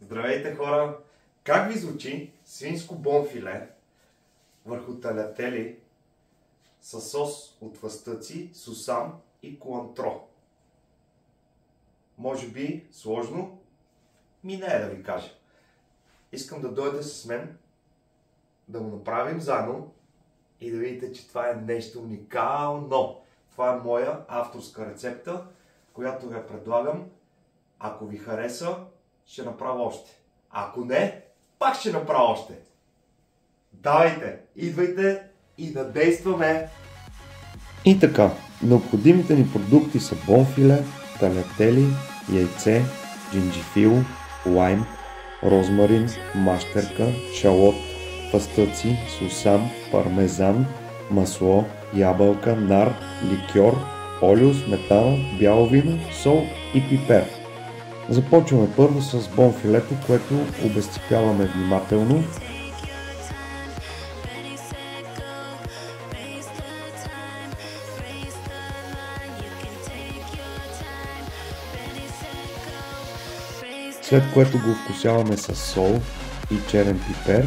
Здравейте, хора! Как ви звучи свинско бонфиле върху талятели с сос от фъстъци, сусам и куантро? Може би сложно? Не е да ви кажа. Искам да дойдете с мен, да го направим заедно и да видите, че това е нещо уникално. Това е моя авторска рецепта, която я предлагам. Ако ви хареса, ще направя още. Ако не, пак ще направя още. Давайте, идвайте и да действаме! И така, необходимите ни продукти са бонфиле, талятели, яйце, джинджифил, лайм, розмарин, мащерка, шалот, фъстъци, сусам, пармезан, масло, ябълка, нар, ликьор, олио, сметана, бяло вино, сол и пипер. Започваме първо с бонфилето, което обезцепяваме внимателно. След което го вкусяваме с сол и черен пипер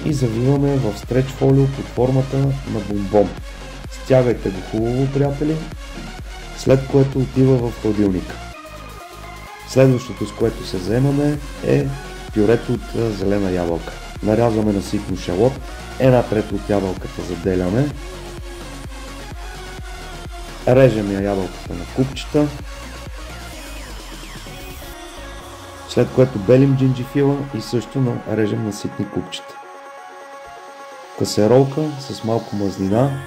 и завиваме в стреч фолио под формата на бомбон. Стягайте го хубаво, приятели, след което отива в хладилника. Следващото, с което се заемаме, е пюрето от зелена ябълка. Нарязваме на ситно шалот, 1/3 от ябълката заделяме, режем я ябълката на купчета, след което белим джинджифила и също режем на ситни купчета. Касеролка с малко мазнина,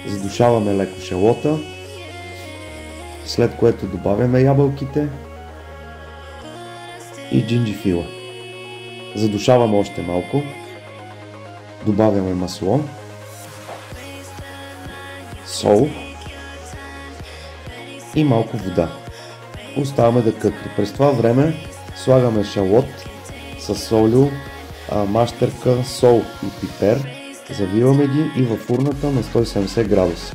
задушаваме леко шалота, след което добавяме ябълките и джинджифила. Задушаваме още малко, добавяме масло, сол и малко вода. Оставяме да къкри. През това време слагаме шалот с олио, мащерка, сол и пипер, завиваме ги и във фурната на 170 градуса.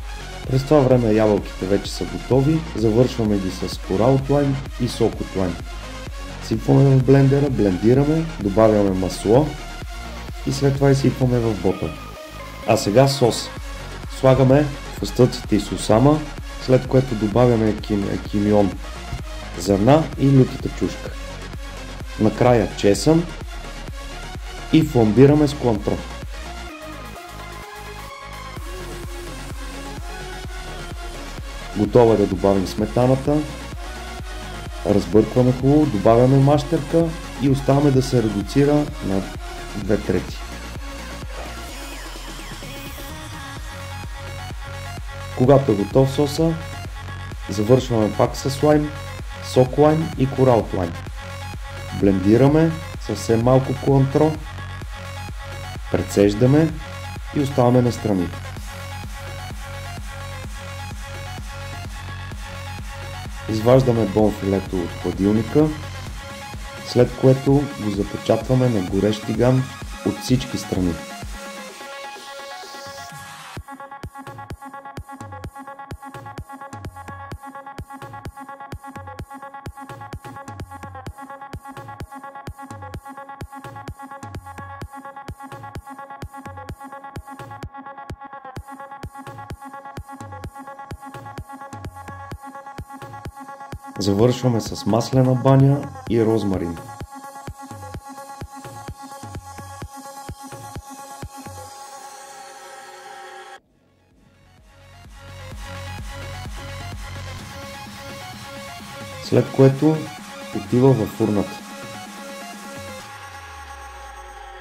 През това време ябълките вече са готови, завършваме ги с кора от лайм и сок от лайм. Сипваме в блендера, блендираме, добавяме масло и след това изсипваме в ботъл. А сега сос. Слагаме фъстъците и сусама, след което добавяме кимион, зърна и лютата чушка. Накрая чесън и фламбираме с куантро. Готово е да добавим сметаната, разбъркваме хубаво, добавяме мащерка и оставяме да се редуцира на 2/3. Когато е готов соса, завършваме пак с лайм, сок лайм и кора от лайм. Блендираме съвсем малко куантро, прецеждаме и оставяме настрани. Изваждаме бонфилето от хладилника, след което го запечатваме на горещ тиган от всички страни. Завършваме с маслена баня и розмарин. След което отива във фурната.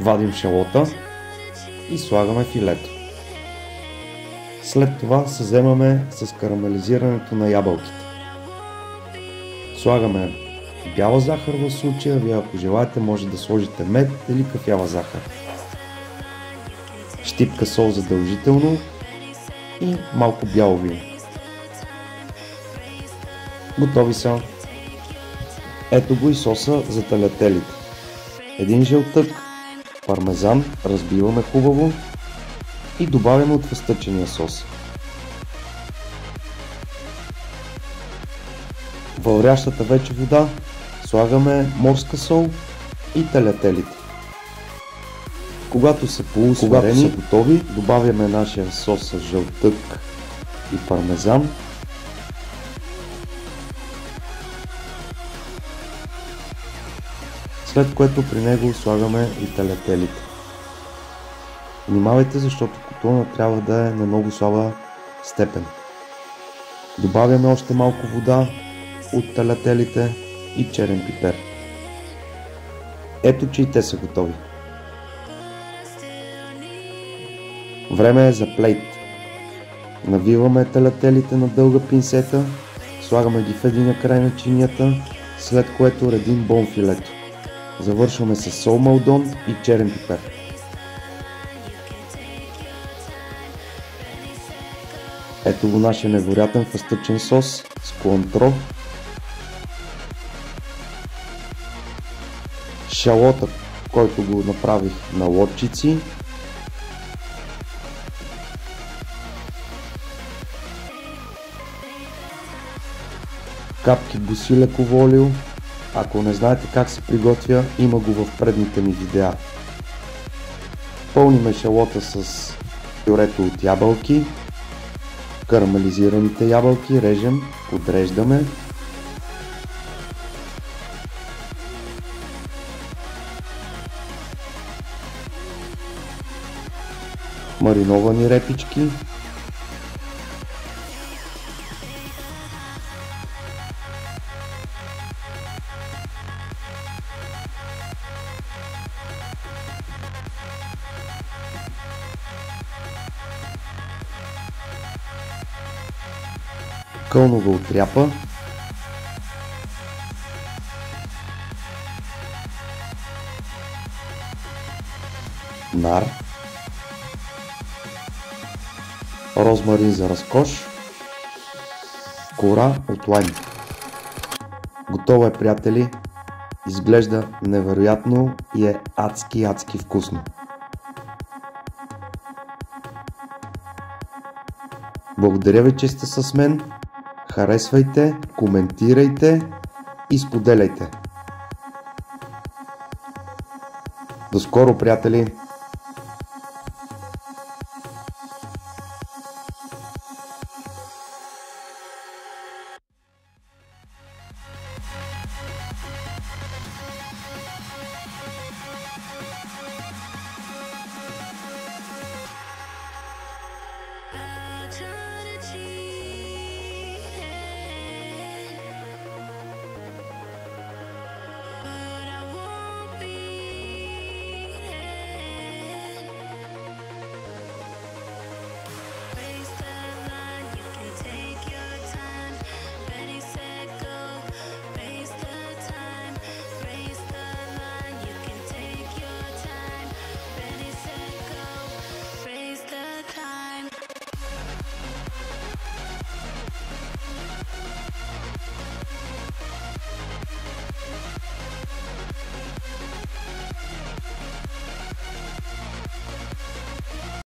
Вадим шалота и слагаме филето. След това се вземаме с карамелизирането на ябълките. Слагаме бяла захар в случая, вие ако желаете може да сложите мед или кафява захар. Щипка сол задължително и малко бяло вино. Готови са. Ето го и соса за талятелите. Един жълтък, пармезан, разбиваме хубаво и добавяме от фъстъчения сос. Във врящата вече вода Слагаме морска сол и талятелите. Когато са полусварени, са готови, добавяме нашия сос с жълтък и пармезан. След което при него слагаме и талятелите. Внимавайте, защото котлона трябва да е на много слаба степен. Добавяме още малко вода от талятелите и черен пипер. Ето, че и те са готови. Време е за плейт. Навиваме талятелите на дълга пинсета, слагаме ги в един край на чинията, след което редим бонфилето. Завършваме с сол малдон и черен пипер. Ето го нашия невероятен фъстъчен сос с куантро. Шалота, който го направих на лодчици. Капки босилеково олио. Ако не знаете как се приготвя, има го в предните ми видеа. Пълним шалота с пюрето от ябълки. Карамелизираните ябълки режем, подреждаме. Мариновани репички. Кълнова отряпа. Нар. Розмарин за разкош. Кора от лайм. Готово е, приятели. Изглежда невероятно и е адски вкусно. Благодаря ви, че сте с мен. Харесвайте, коментирайте и споделяйте. До скоро, приятели!